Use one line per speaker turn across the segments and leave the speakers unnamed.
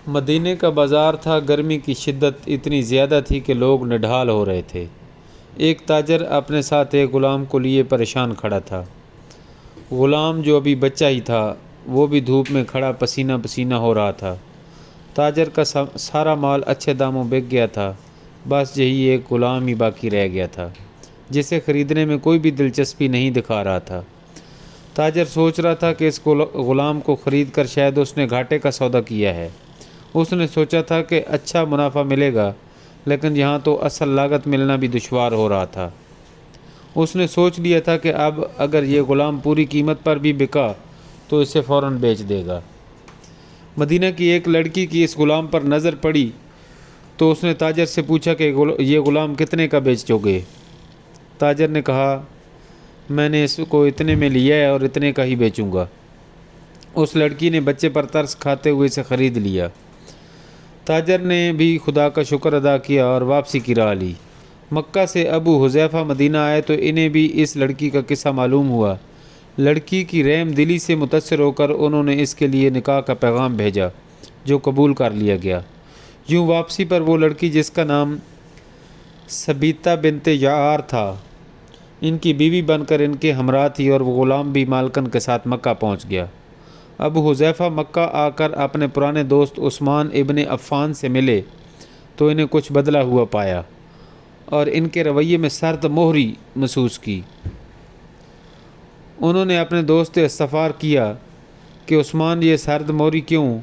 مدینے کا بازار تھا۔ گرمی کی شدت اتنی زیادہ تھی کہ لوگ نڈھال ہو رہے تھے۔ ایک تاجر اپنے ساتھ ایک غلام کو لیے پریشان کھڑا تھا۔ غلام جو ابھی بچہ ہی تھا وہ بھی دھوپ میں کھڑا پسینہ پسینہ ہو رہا تھا۔ تاجر کا سارا مال اچھے داموں بک گیا تھا، بس یہی ایک غلام ہی باقی رہ گیا تھا جسے خریدنے میں کوئی بھی دلچسپی نہیں دکھا رہا تھا۔ تاجر سوچ رہا تھا کہ اس غلام کو خرید کر شاید اس نے گھاٹے کا سودا کیا ہے۔ اس نے سوچا تھا کہ اچھا منافع ملے گا، لیکن یہاں تو اصل لاگت ملنا بھی دشوار ہو رہا تھا۔ اس نے سوچ لیا تھا کہ اب اگر یہ غلام پوری قیمت پر بھی بکا تو اسے فوراً بیچ دے گا۔ مدینہ کی ایک لڑکی کی اس غلام پر نظر پڑی تو اس نے تاجر سے پوچھا کہ یہ غلام کتنے کا بیچو گے؟ تاجر نے کہا، میں نے اس کو اتنے میں لیا ہے اور اتنے کا ہی بیچوں گا۔ اس لڑکی نے بچے پر ترس کھاتے ہوئے اسے خرید لیا۔ تاجر نے بھی خدا کا شکر ادا کیا اور واپسی کی راہ لی۔ مکہ سے ابو حذیفہ مدینہ آئے تو انہیں بھی اس لڑکی کا قصہ معلوم ہوا۔ لڑکی کی رحم دلی سے متاثر ہو کر انہوں نے اس کے لیے نکاح کا پیغام بھیجا، جو قبول کر لیا گیا۔ یوں واپسی پر وہ لڑکی، جس کا نام ثبیتہ بنت یعار تھا، ان کی بیوی بن کر ان کے ہمراہ تھی، اور وہ غلام بھی مالکن کے ساتھ مکہ پہنچ گیا۔ ابو حذیفہ مکہ آ کر اپنے پرانے دوست عثمان ابن عفان سے ملے تو انہیں کچھ بدلا ہوا پایا اور ان کے رویے میں سرد مہری محسوس کی۔ انہوں نے اپنے دوست سے استفسار کیا کہ عثمان، یہ سرد مہری کیوں؟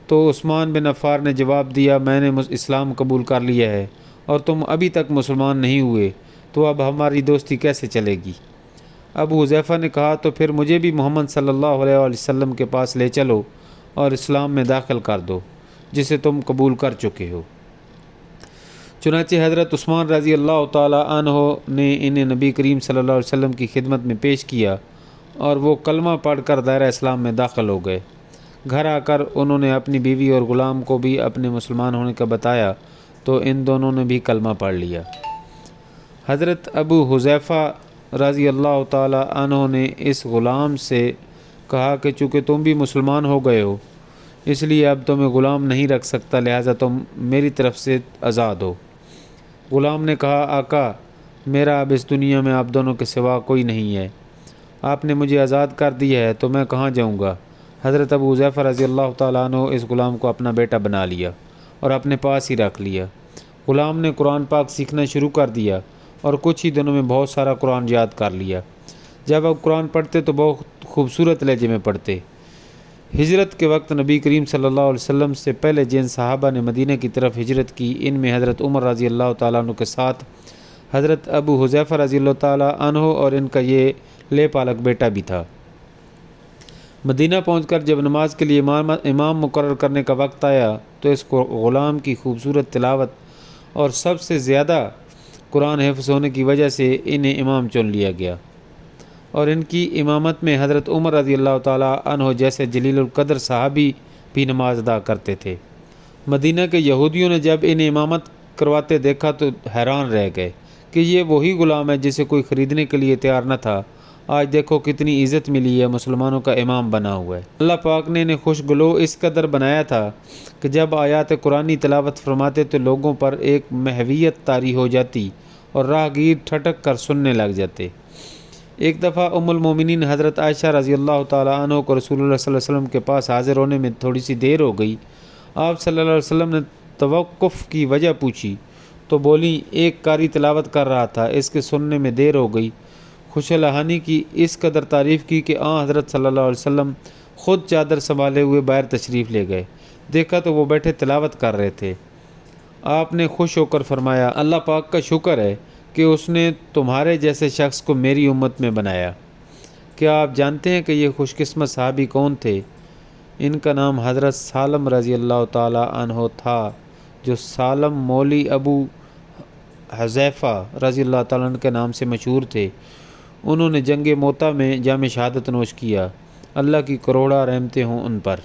تو عثمان بن عفان نے جواب دیا، میں نے اسلام قبول کر لیا ہے اور تم ابھی تک مسلمان نہیں ہوئے، تو اب ہماری دوستی کیسے چلے گی؟ ابو حذیفہ نے کہا، تو پھر مجھے بھی محمد صلی اللہ علیہ وسلم کے پاس لے چلو اور اسلام میں داخل کر دو، جسے تم قبول کر چکے ہو۔ چنانچہ حضرت عثمان رضی اللہ تعالی عنہ نے انہیں نبی کریم صلی اللہ علیہ وسلم کی خدمت میں پیش کیا اور وہ کلمہ پڑھ کر دائرہ اسلام میں داخل ہو گئے۔ گھر آ کر انہوں نے اپنی بیوی اور غلام کو بھی اپنے مسلمان ہونے کا بتایا تو ان دونوں نے بھی کلمہ پڑھ لیا۔ حضرت ابو حذیفہ رضی اللہ تعالی عنہ نے اس غلام سے کہا کہ چونکہ تم بھی مسلمان ہو گئے ہو، اس لیے اب تمہیں غلام نہیں رکھ سکتا، لہٰذا تم میری طرف سے آزاد ہو۔ غلام نے کہا، آقا، میرا اب اس دنیا میں آپ دونوں کے سوا کوئی نہیں ہے، آپ نے مجھے آزاد کر دیا ہے تو میں کہاں جاؤں گا؟ حضرت ابو حذیفہ رضی اللہ تعالیٰ عنہ اس غلام کو اپنا بیٹا بنا لیا اور اپنے پاس ہی رکھ لیا۔ غلام نے قرآن پاک سیکھنا شروع کر دیا اور کچھ ہی دنوں میں بہت سارا قرآن یاد کر لیا۔ جب اب قرآن پڑھتے تو بہت خوبصورت لہجے میں پڑھتے۔ ہجرت کے وقت نبی کریم صلی اللہ علیہ وسلم سے پہلے جن صحابہ نے مدینہ کی طرف ہجرت کی، ان میں حضرت عمر رضی اللہ تعالیٰ عنہ کے ساتھ حضرت ابو حذیفہ رضی اللہ تعالیٰ عنہ اور ان کا یہ لے پالک بیٹا بھی تھا۔ مدینہ پہنچ کر جب نماز کے لیے امام مقرر کرنے کا وقت آیا تو اس غلام کی خوبصورت تلاوت اور سب سے زیادہ قرآن حفظ ہونے کی وجہ سے انہیں امام چن لیا گیا، اور ان کی امامت میں حضرت عمر رضی اللہ تعالیٰ عنہ جیسے جلیل القدر صحابی بھی نماز ادا کرتے تھے۔ مدینہ کے یہودیوں نے جب انہیں امامت کرواتے دیکھا تو حیران رہ گئے کہ یہ وہی غلام ہے جسے کوئی خریدنے کے لیے تیار نہ تھا۔ آج دیکھو کتنی عزت ملی ہے، مسلمانوں کا امام بنا ہوا ہے۔ اللہ پاک نے انہیں خوشگلو اس قدر بنایا تھا کہ جب آیات قرآنی تلاوت فرماتے تو لوگوں پر ایک محویت طاری ہو جاتی اور راہ گیر ٹھٹک کر سننے لگ جاتے۔ ایک دفعہ ام المومنین حضرت عائشہ رضی اللہ تعالیٰ عنہ کو رسول اللہ صلی اللہ علیہ وسلم کے پاس حاضر ہونے میں تھوڑی سی دیر ہو گئی۔ آپ صلی اللہ علیہ وسلم نے توقف کی وجہ پوچھی تو بولی، ایک قاری تلاوت کر رہا تھا، اس کے سننے میں دیر ہو گئی۔ خوش لہانی کی اس قدر تعریف کی کہ حضرت صلی اللہ علیہ وسلم خود چادر سنبھالے ہوئے باہر تشریف لے گئے۔ دیکھا تو وہ بیٹھے تلاوت کر رہے تھے۔ آپ نے خوش ہو کر فرمایا، اللہ پاک کا شکر ہے کہ اس نے تمہارے جیسے شخص کو میری امت میں بنایا۔ کیا آپ جانتے ہیں کہ یہ خوش قسمت صحابی کون تھے؟ ان کا نام حضرت سالم رضی اللہ تعالیٰ عنہ تھا، جو سالم مولی ابو حذیفہ رضی اللہ تعالیٰ عنہ کے نام سے مشہور تھے۔ انہوں نے جنگ موطا میں جام شہادت نوش کیا۔ اللہ کی کروڑا رحمتیں ہوں ان پر۔